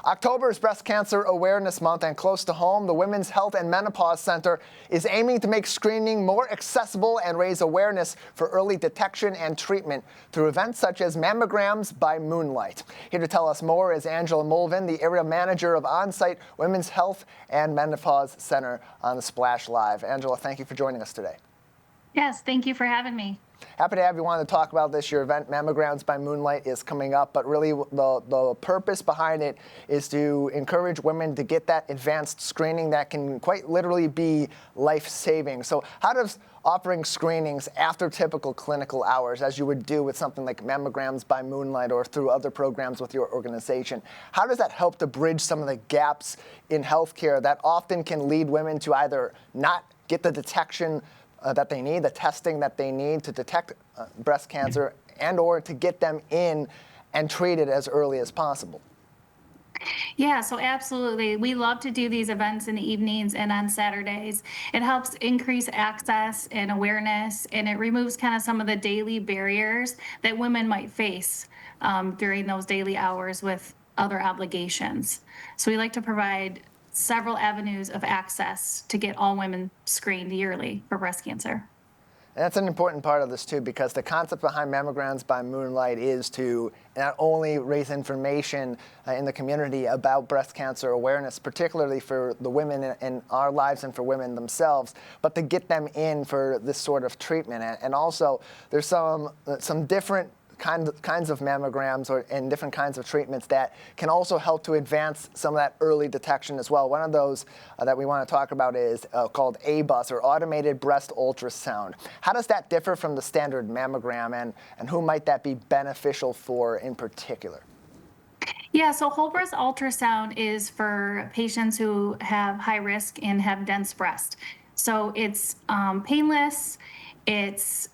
October is Breast Cancer Awareness Month, and close to home, the Women's Health and Menopause Center is aiming to make screening more accessible and raise awareness for early detection and treatment through events such as Mammograms by Moonlight. Here to tell us more is Angela Mulvin, the area manager of Onsite Women's Health and Menopause Center on the Splash Live. Angela, thank you for joining us today. Yes, thank you for having me. Happy to have you on to talk about this. Your event, Mammograms by Moonlight, is coming up, but really the purpose behind it is to encourage women to get that advanced screening that can quite literally be life-saving. So how does offering screenings after typical clinical hours, as you would do with something like Mammograms by Moonlight or through other programs with your organization, how does that help to bridge some of the gaps in healthcare that often can lead women to either not get the detection that they need, the testing that they need to detect breast cancer and or to get them in and treated as early as possible? Yeah, so absolutely. We love to do these events in the evenings and on Saturdays. It helps increase access and awareness, and it removes kind of some of the daily barriers that women might face during those daily hours with other obligations. So we like to provide several avenues of access to get all women screened yearly for breast cancer. And that's an important part of this too, because the concept behind Mammograms by Moonlight is to not only raise information in the community about breast cancer awareness, particularly for the women in our lives and for women themselves, but to get them in for this sort of treatment. And also, there's some different kinds of mammograms and different kinds of treatments that can also help to advance some of that early detection as well. One of those that we want to talk about is called ABUS, or Automated Breast Ultrasound. How does that differ from the standard mammogram, and who might that be beneficial for in particular? Yeah, so whole breast ultrasound is for patients who have high risk and have dense breast. So it's painless, it's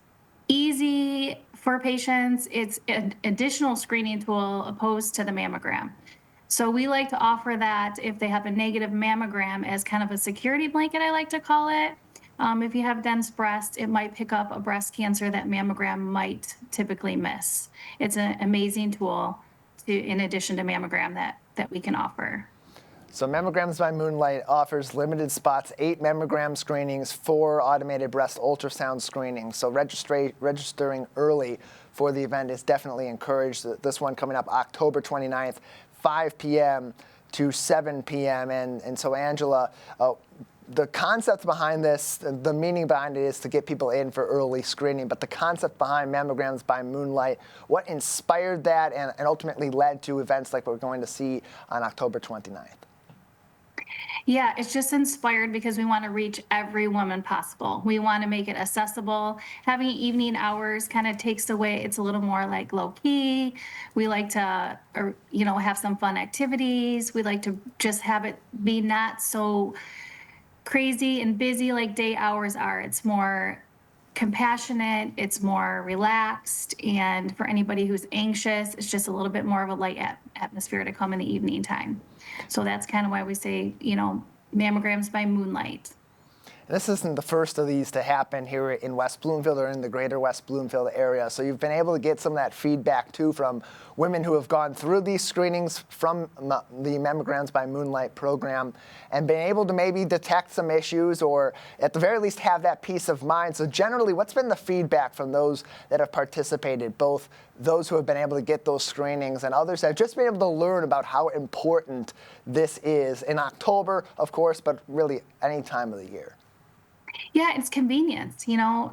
easy for patients, it's an additional screening tool opposed to the mammogram. So we like to offer that if they have a negative mammogram as kind of a security blanket, I like to call it. If you have dense breast, it might pick up a breast cancer that mammogram might typically miss. It's an amazing tool in addition to mammogram that we can offer. So Mammograms by Moonlight offers limited spots, 8 mammogram screenings, 4 automated breast ultrasound screenings. So registering early for the event is definitely encouraged. This one coming up October 29th, 5 p.m. to 7 p.m. And so Angela, the concept behind this, the meaning behind it is to get people in for early screening, but the concept behind Mammograms by Moonlight, what inspired that and ultimately led to events like we're going to see on October 29th? Yeah, it's just inspired because we want to reach every woman possible. We want to make it accessible. Having evening hours kind of takes away, it's a little more like low key. We like to, have some fun activities. We like to just have it be not so crazy and busy like day hours are. It's more compassionate, it's more relaxed, and for anybody who's anxious, it's just a little bit more of a light atmosphere to come in the evening time. So that's kind of why we say, Mammograms by Moonlight. This isn't the first of these to happen here in West Bloomfield or in the greater West Bloomfield area. So you've been able to get some of that feedback, too, from women who have gone through these screenings from the Mammograms by Moonlight program and been able to maybe detect some issues or at the very least have that peace of mind. So generally, what's been the feedback from those that have participated, both those who have been able to get those screenings and others that have just been able to learn about how important this is in October, of course, but really any time of the year? Yeah, it's convenience.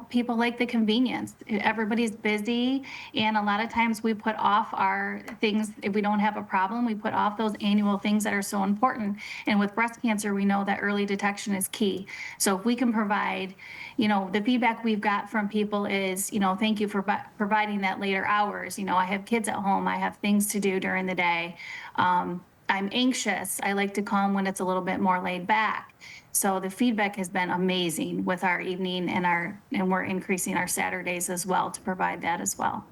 People like the convenience. Everybody's busy, and a lot of times we put off our things. If we don't have a problem, we put off those annual things that are so important. And with breast cancer, we know that early detection is key. So if we can provide, the feedback we've got from people is, thank you for providing that later hours. I have kids at home. I have things to do during the day. I'm anxious. I like to calm when it's a little bit more laid back. So the feedback has been amazing with our evening and we're increasing our Saturdays as well to provide that as well.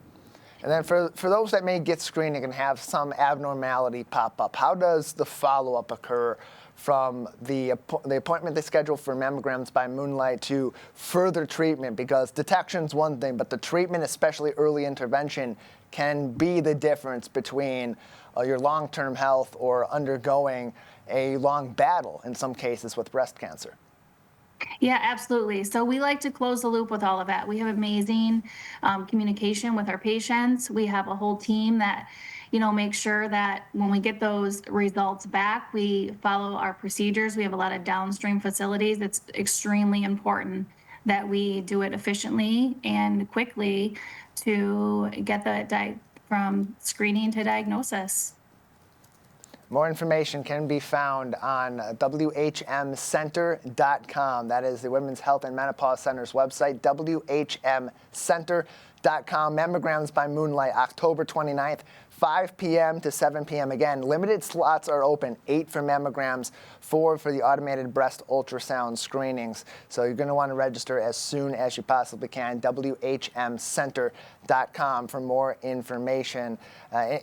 And then for those that may get screening and have some abnormality pop up, how does the follow-up occur from the appointment they schedule for Mammograms by Moonlight to further treatment? Because detection's one thing, but the treatment, especially early intervention, can be the difference between your long-term health or undergoing a long battle in some cases with breast cancer. Yeah, absolutely. So we like to close the loop with all of that. We have amazing communication with our patients. We have a whole team that, makes sure that when we get those results back, we follow our procedures. We have a lot of downstream facilities. It's extremely important that we do it efficiently and quickly to get from screening to diagnosis. More information can be found on WHMcenter.com. That is the Women's Health and Menopause Center's website, WHMcenter.com. Mammograms by Moonlight, October 29th, 5 p.m. to 7 p.m. Again, limited slots are open, 8 for mammograms, 4 for the automated breast ultrasound screenings. So you're going to want to register as soon as you possibly can, WHMcenter.com for more information.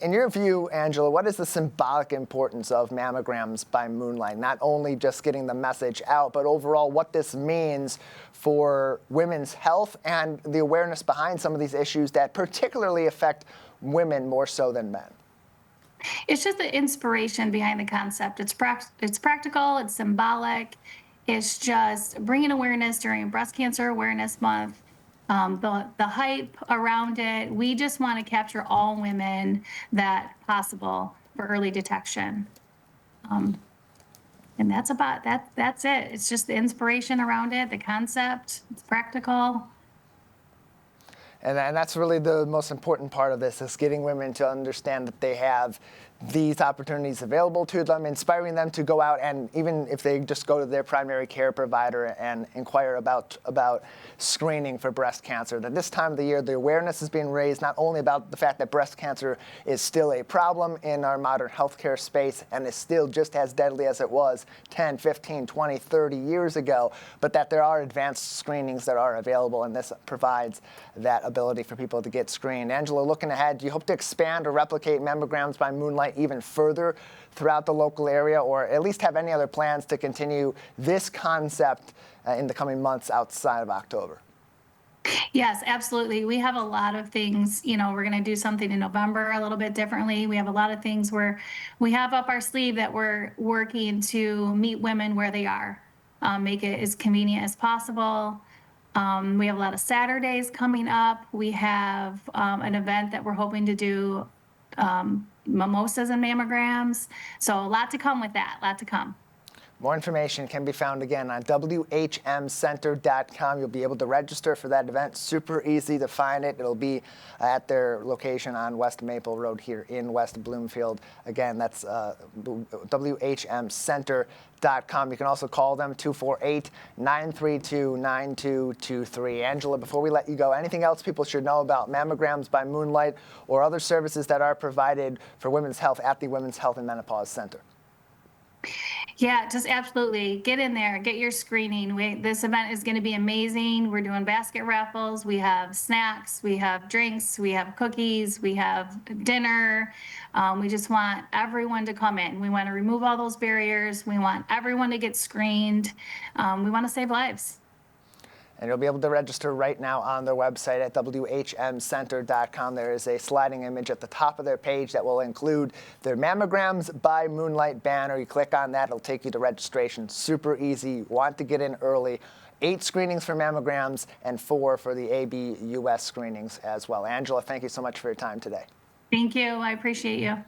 In your view, Angela, what is the symbolic importance of Mammograms by Moonlight? Not only just getting the message out, but overall what this means for women's health and the awareness behind some of these issues that particularly affect women more so than men. It's just the inspiration behind the concept. It's practical, it's symbolic. It's just bringing awareness during Breast Cancer Awareness Month. The hype around it. We just want to capture all women that possible for early detection. And that's about that. That's it. It's just the inspiration around it, the concept. It's practical. And that's really the most important part of this, is getting women to understand that they have these opportunities available to them, inspiring them to go out and, even if they just go to their primary care provider and inquire about screening for breast cancer, that this time of the year the awareness is being raised not only about the fact that breast cancer is still a problem in our modern healthcare space and is still just as deadly as it was 10, 15, 20, 30 years ago, but that there are advanced screenings that are available, and this provides that ability for people to get screened. Angela, looking ahead, do you hope to expand or replicate Mammograms by Moonlight even further throughout the local area, or at least have any other plans to continue this concept in the coming months outside of October? Yes, absolutely. We have a lot of things, we're going to do something in November a little bit differently. We have a lot of things where we have up our sleeve that we're working to meet women where they are, make it as convenient as possible. We have a lot of Saturdays coming up. We have an event that we're hoping to do, mimosas and mammograms. So a lot to come with that, a lot to come. More information can be found again on WHMcenter.com. You'll be able to register for that event. Super easy to find it. It'll be at their location on West Maple Road here in West Bloomfield. Again, that's WHMcenter.com. You can also call them 248-932-9223. Angela, before we let you go, anything else people should know about Mammograms by Moonlight or other services that are provided for women's health at the Women's Health and Menopause Center? Yeah, just absolutely. Get in there, get your screening. This event is going to be amazing. We're doing basket raffles. We have snacks, we have drinks, we have cookies, we have dinner. We just want everyone to come in. We want to remove all those barriers. We want everyone to get screened. We want to save lives. And you'll be able to register right now on their website at WHMcenter.com. There is a sliding image at the top of their page that will include their Mammograms by Moonlight banner. You click on that, it'll take you to registration. Super easy. Want to get in early. 8 screenings for mammograms and 4 for the ABUS screenings as well. Angela, thank you so much for your time today. Thank you. I appreciate you.